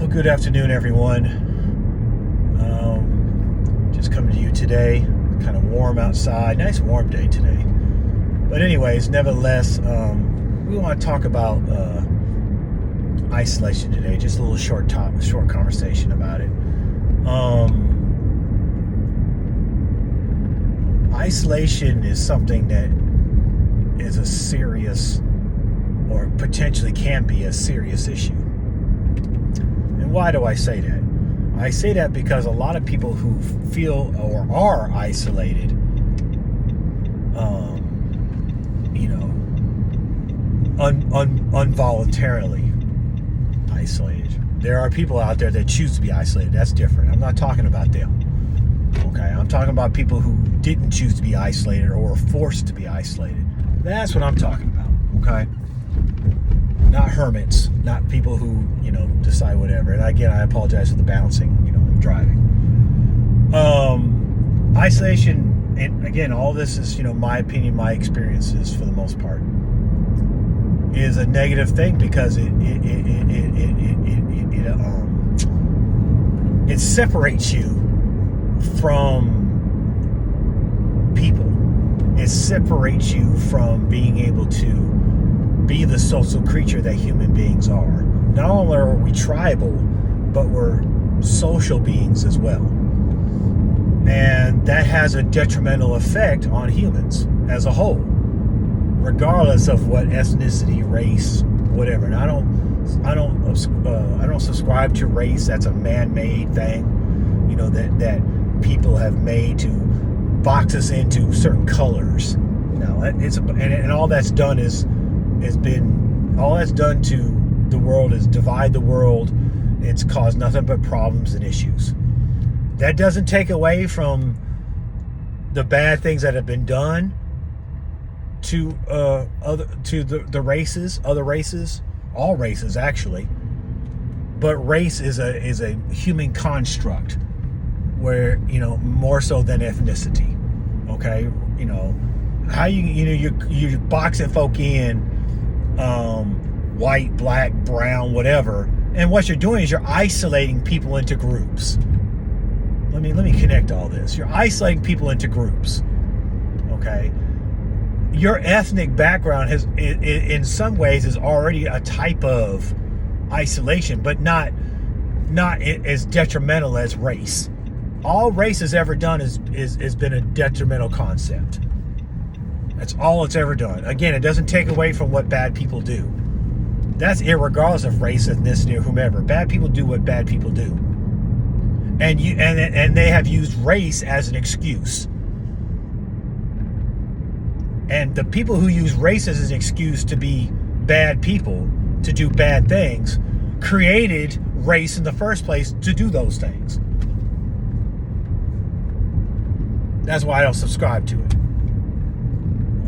Well, good afternoon, everyone. Just coming to you today. Kind of warm outside. Nice warm day today. But anyways, nevertheless, we want to talk about isolation today. Just a little short conversation about it. Isolation is something that is a serious, or potentially can be a serious issue. And why do I say that? I say that because a lot of people who feel or are isolated, involuntarily isolated. There are people out there that choose to be isolated. That's different. I'm not talking about them. Okay, I'm talking about people who didn't choose to be isolated or were forced to be isolated. That's what I'm talking about. Okay. Not hermits, not people who, decide whatever. And again, I apologize for the bouncing, I'm driving. Isolation, and again, all this is, my opinion, my experiences for the most part, is a negative thing because it separates you from people. It separates you from being able to be the social creature that human beings are. Not only are we tribal, but we're social beings as well. And that has a detrimental effect on humans as a whole, regardless of what ethnicity, race, whatever. And I don't subscribe to race. That's a man-made thing, that people have made to box us into certain colors. No, and all that's done all that's done to the world is divide the world. It's caused nothing but problems and issues. That doesn't take away from the bad things that have been done to the races, other races, all races actually. But race is a human construct, where more so than ethnicity. Okay, how you're boxing folk in. White, black, brown, whatever, and what you're doing is you're isolating people into groups. Let me connect all this. You're isolating people into groups. Okay, your ethnic background in some ways is already a type of isolation, but not as detrimental as race. All race has ever done is been a detrimental concept. That's all it's ever done. Again, it doesn't take away from what bad people do. That's irregardless of race, ethnicity, or whomever. Bad people do what bad people do. And they have used race as an excuse. And the people who use race as an excuse to be bad people, to do bad things, created race in the first place to do those things. That's why I don't subscribe to it.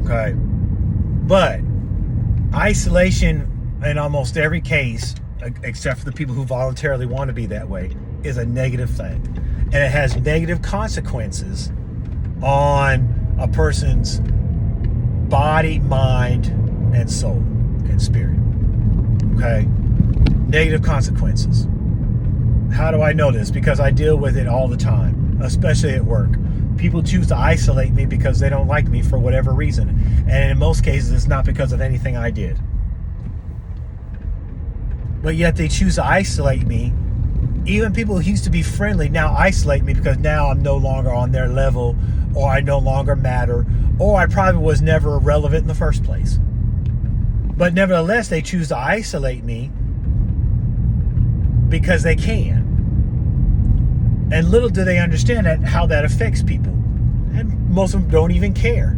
Okay, but isolation in almost every case, except for the people who voluntarily want to be that way, is a negative thing. And it has negative consequences on a person's body, mind, and soul and spirit. Okay, negative consequences. How do I know this? Because I deal with it all the time, especially at work. People choose to isolate me because they don't like me for whatever reason. And in most cases, it's not because of anything I did. But yet they choose to isolate me. Even people who used to be friendly now isolate me because now I'm no longer on their level, or I no longer matter, or I probably was never relevant in the first place. But nevertheless, they choose to isolate me because they can. And little do they understand how that affects people. And most of them don't even care.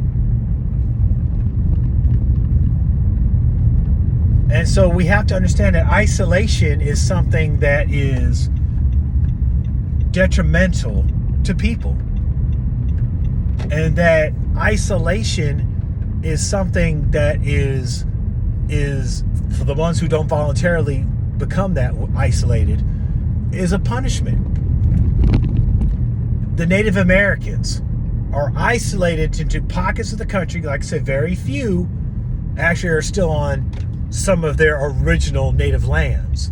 And so we have to understand that isolation is something that is detrimental to people. And that isolation is something that is for the ones who don't voluntarily become that isolated, is a punishment. The Native Americans are isolated into pockets of the country. Like I said, very few actually are still on some of their original native lands.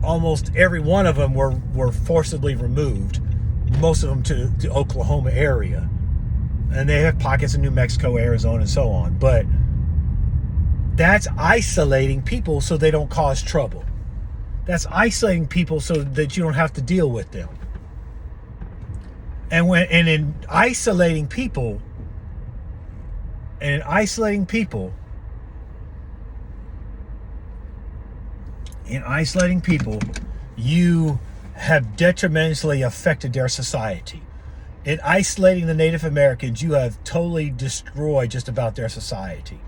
almost every one of them were forcibly removed, most of them to the Oklahoma area. And they have pockets in New Mexico, Arizona, and so on. But that's isolating people so they don't cause trouble. That's isolating people so that you don't have to deal with them. And in isolating people, you have detrimentally affected their society. In isolating the Native Americans, you have totally destroyed just about their society.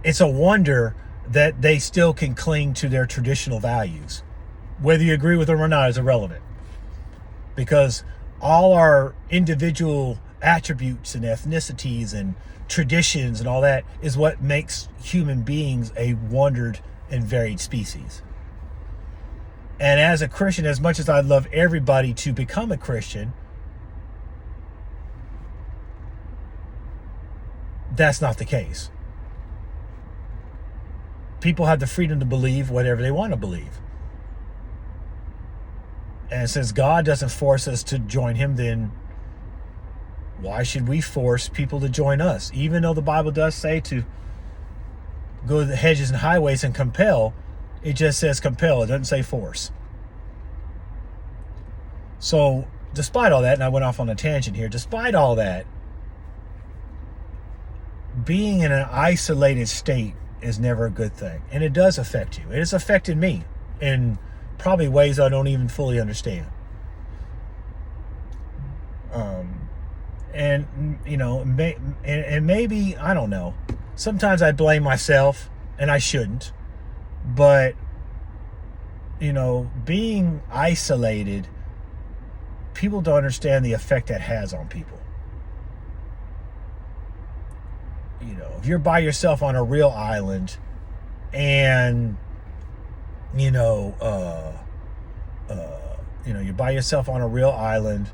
It's a wonder that they still can cling to their traditional values. Whether you agree with them or not is irrelevant. Because all our individual attributes and ethnicities and traditions and all that is what makes human beings a wondered and varied species. And as a Christian, as much as I'd love everybody to become a Christian, that's not the case. People have the freedom to believe whatever they want to believe. And since God doesn't force us to join him, then why should we force people to join us? Even though the Bible does say to go to the hedges and highways and compel, it just says compel. It doesn't say force. So, despite all that, and I went off on a tangent here, despite all that, being in an isolated state is never a good thing. And it does affect you. It has affected me in probably ways I don't even fully understand. And, you know, and maybe, I don't know. Sometimes I blame myself, and I shouldn't. But, you know, being isolated, people don't understand the effect that has on people. You know, if you're by yourself on a real island and, you're by yourself on a real island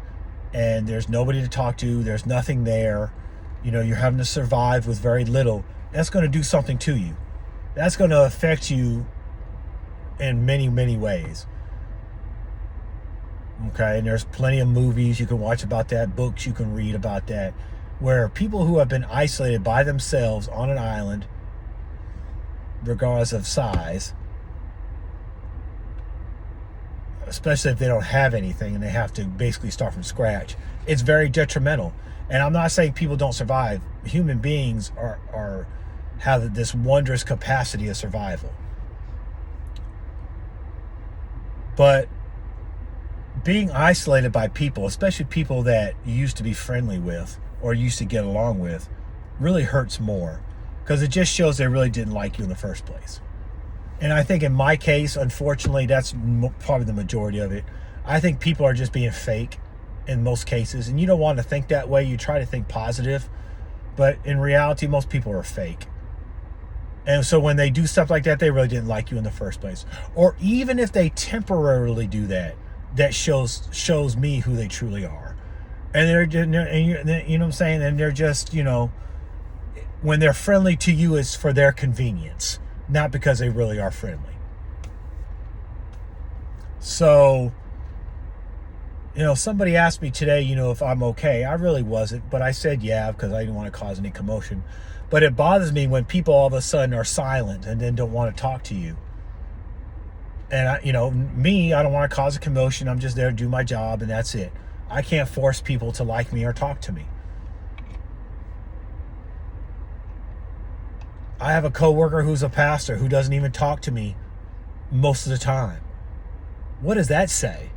and there's nobody to talk to, there's nothing there, you're having to survive with very little, that's going to do something to you. That's going to affect you in many, many ways. Okay, and there's plenty of movies you can watch about that, books you can read about that, where people who have been isolated by themselves on an island, regardless of size, especially if they don't have anything and they have to basically start from scratch, it's very detrimental. And I'm not saying people don't survive. Human beings have this wondrous capacity of survival. But being isolated by people, especially people that you used to be friendly with or used to get along with, really hurts more, because it just shows they really didn't like you in the first place. And I think in my case, unfortunately, that's probably the majority of it. I think people are just being fake in most cases, and you don't want to think that way. You try to think positive, but in reality, most people are fake. And so when they do stuff like that, they really didn't like you in the first place. Or even if they temporarily do that, that shows me who they truly are. And you know what I'm saying? And they're just, when they're friendly to you, it's for their convenience, not because they really are friendly. So, somebody asked me today, if I'm okay. I really wasn't, but I said yeah, because I didn't want to cause any commotion. But it bothers me when people all of a sudden are silent and then don't want to talk to you. And I don't want to cause a commotion. I'm just there to do my job, and that's it. I can't force people to like me or talk to me. I have a coworker who's a pastor who doesn't even talk to me most of the time. What does that say?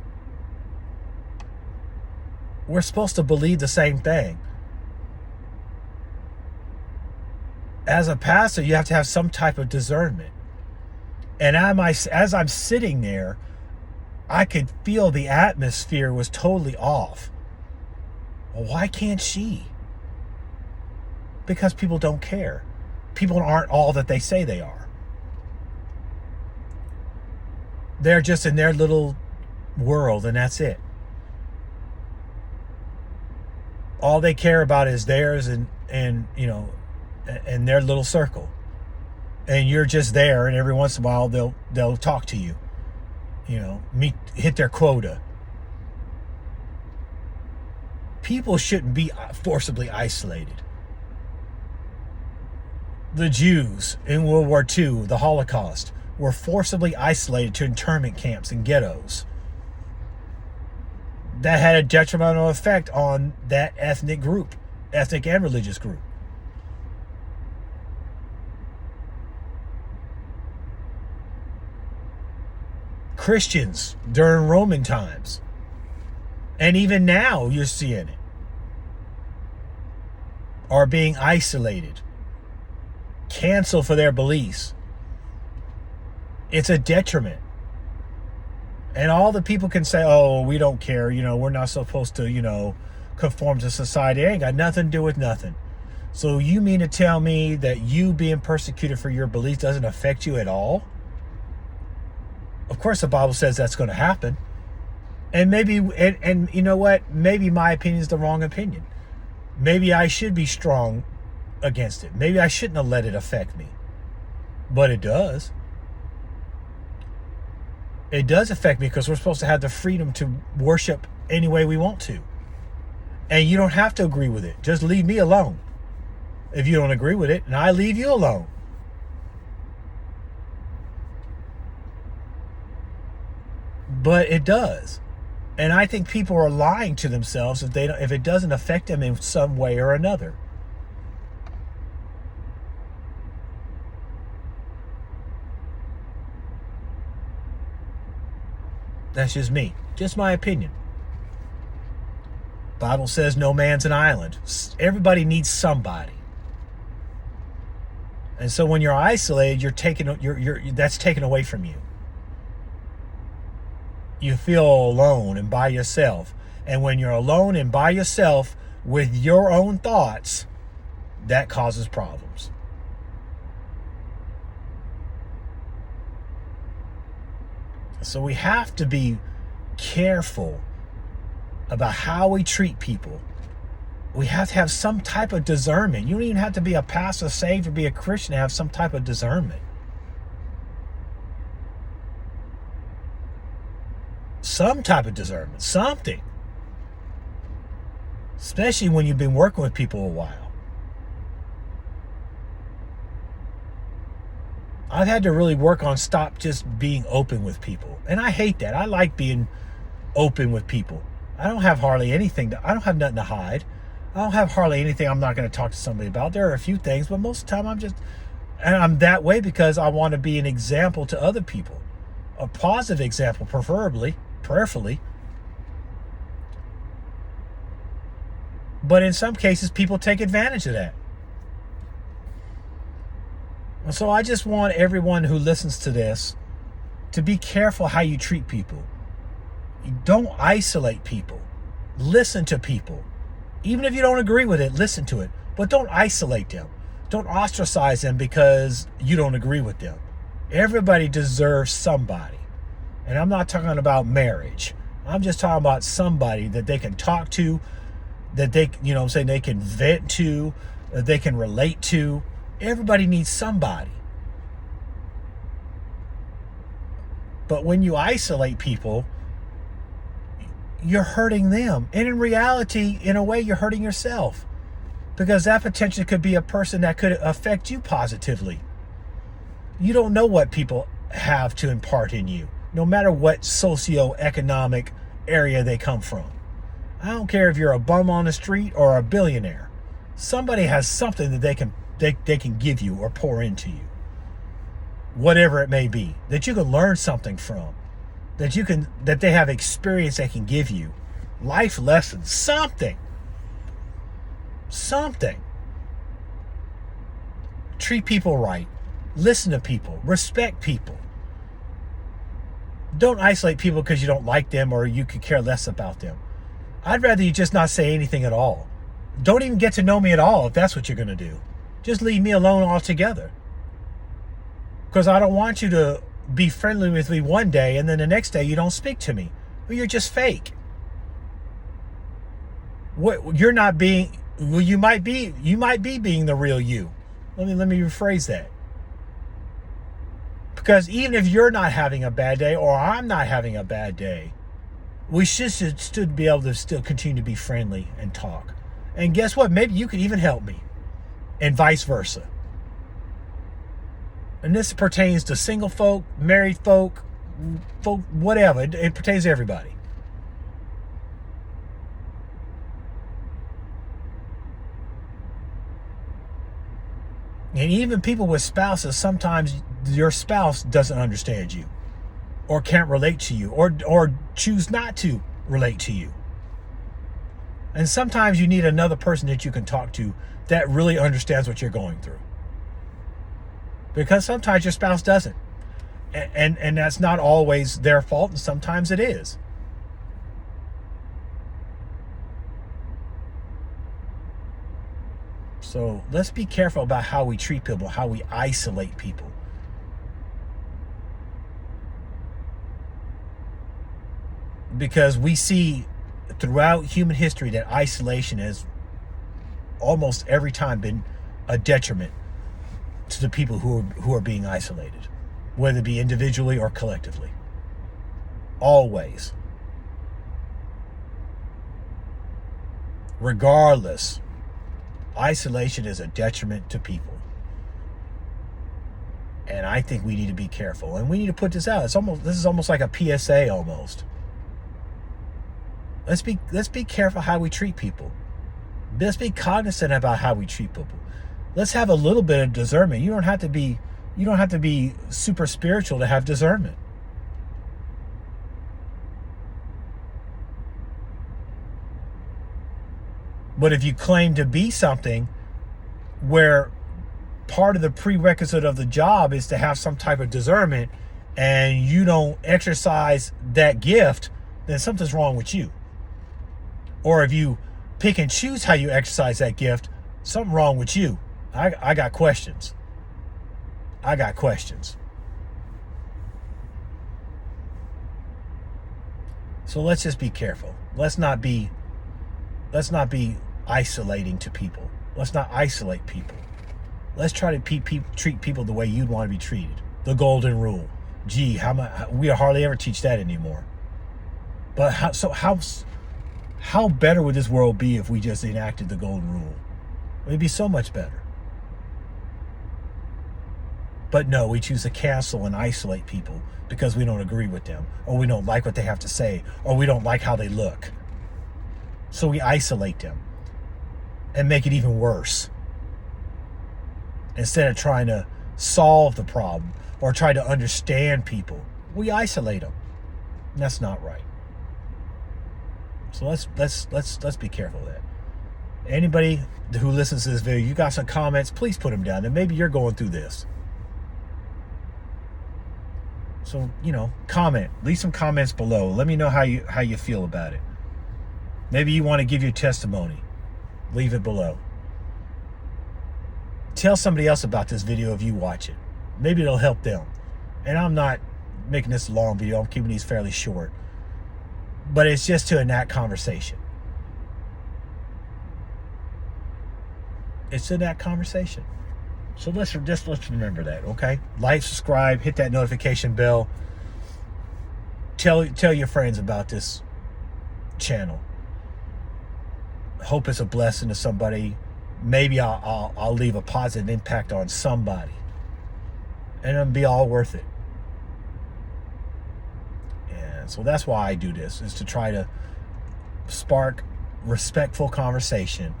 We're supposed to believe the same thing. As a pastor, you have to have some type of discernment. And as I'm sitting there, I could feel the atmosphere was totally off. Well, why can't she? Because people don't care. People aren't all that they say they are. They're just in their little world, and that's it. All they care about is theirs and their little circle. and you're just there, and every once in a while they'll talk to you, hit their quota. People shouldn't be forcibly isolated. The Jews in World War II, the Holocaust, were forcibly isolated to internment camps and ghettos. That had a detrimental effect on that ethnic and religious group. Christians during Roman times, and even now you're seeing it, are being isolated, canceled for their beliefs. It's a detriment. And all the people can say, oh, we don't care, we're not supposed to, conform to society. It ain't got nothing to do with nothing. So you mean to tell me that you being persecuted for your beliefs doesn't affect you at all? Of course the Bible says that's going to happen. And maybe, and you know what? Maybe my opinion is the wrong opinion. Maybe I should be strong against it. Maybe I shouldn't have let it affect me. But it does. It does affect me because we're supposed to have the freedom to worship any way we want to. And you don't have to agree with it. Just leave me alone if you don't agree with it, and I leave you alone. But it does. And I think people are lying to themselves if it doesn't affect them in some way or another. That's just me. Just my opinion. Bible says no man's an island. Everybody needs somebody. And so when you're isolated, that's taken away from you. You feel alone and by yourself. And when you're alone and by yourself with your own thoughts, that causes problems. So we have to be careful about how we treat people. We have to have some type of discernment. You don't even have to be a pastor, saved, or be a Christian to have some type of discernment. Some type of discernment. Something. Especially when you've been working with people a while. I've had to really work on stop just being open with people. And I hate that. I like being open with people. I don't have hardly anything. I don't have nothing to hide. I don't have hardly anything I'm not going to talk to somebody about. There are a few things, but most of the time I'm that way because I want to be an example to other people. A positive example, prayerfully. But in some cases, people take advantage of that. So I just want everyone who listens to this to be careful how you treat people. Don't isolate people. Listen to people. Even if you don't agree with it, listen to it. But don't isolate them. Don't ostracize them because you don't agree with them. Everybody deserves somebody. And I'm not talking about marriage. I'm just talking about somebody that they can talk to, that they can vent to, that they can relate to. Everybody needs somebody. But when you isolate people, you're hurting them. And in reality, in a way, you're hurting yourself. Because that potentially could be a person that could affect you positively. You don't know what people have to impart in you, no matter what socioeconomic area they come from. I don't care if you're a bum on the street or a billionaire. Somebody has something that they can give you or pour into you. Whatever it may be, that you can learn something from, that they have experience they can give you, life lessons, something. Treat people right, listen to people, respect people. Don't isolate people because you don't like them or you could care less about them. I'd rather you just not say anything at all. Don't even get to know me at all if that's what you're going to do. Just leave me alone altogether. Because I don't want you to be friendly with me one day and then the next day you don't speak to me. Well, you're just fake. You're not being, well, you might be being the real you. Let me rephrase that. Because even if you're not having a bad day or I'm not having a bad day, we should still be able to still continue to be friendly and talk. And guess what? Maybe you could even help me, and vice versa. And this pertains to single folk, married folk, whatever. It pertains to everybody. And even people with spouses, sometimes your spouse doesn't understand you or can't relate to you or choose not to relate to you. And sometimes you need another person that you can talk to that really understands what you're going through. Because sometimes your spouse doesn't. And that's not always their fault, and sometimes it is. So let's be careful about how we treat people, how we isolate people. Because we see throughout human history that isolation has almost every time been a detriment to the people who are being isolated, whether it be individually or collectively. Always. Regardless, isolation is a detriment to people. And I think we need to be careful. And we need to put this out. This is almost like a PSA almost. Let's be careful how we treat people. Let's be cognizant about how we treat people. Let's have a little bit of discernment. You don't have to be super spiritual to have discernment. But if you claim to be something where part of the prerequisite of the job is to have some type of discernment and you don't exercise that gift, then something's wrong with you. Or if you pick and choose how you exercise that gift, something wrong with you. I got questions. I got questions. So let's just be careful. Let's not be isolating to people. Let's not isolate people. Let's try to treat people the way you'd want to be treated. The golden rule. Gee, we hardly ever teach that anymore. But how better would this world be if we just enacted the golden rule? It'd be so much better. But no, we choose to cancel and isolate people because we don't agree with them, or we don't like what they have to say, or we don't like how they look. So we isolate them and make it even worse. Instead of trying to solve the problem or try to understand people, we isolate them. And that's not right. So let's be careful of that. Anybody who listens to this video, you got some comments, please put them down. And maybe you're going through this. So, comment. Leave some comments below. Let me know how you feel about it. Maybe you want to give your testimony. Leave it below. Tell somebody else about this video if you watch it. Maybe it'll help them. And I'm not making this a long video. I'm keeping these fairly short. But it's just to enact conversation. It's in that conversation. So let's remember that, okay? Like, subscribe, hit that notification bell. Tell your friends about this channel. Hope it's a blessing to somebody. Maybe I'll leave a positive impact on somebody. And it'll be all worth it. And so that's why I do this, is to try to spark respectful conversation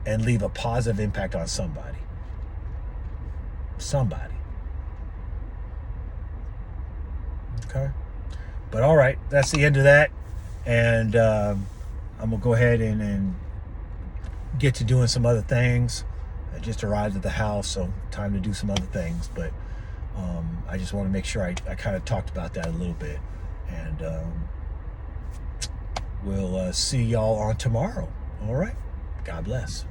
and leave a positive impact on somebody. Okay? But all right, that's the end of that. And I'm going to go ahead and get to doing some other things. I just arrived at the house, so time to do some other things. But I just want to make sure I kind of talked about that a little bit. And we'll see y'all on tomorrow. All right? God bless.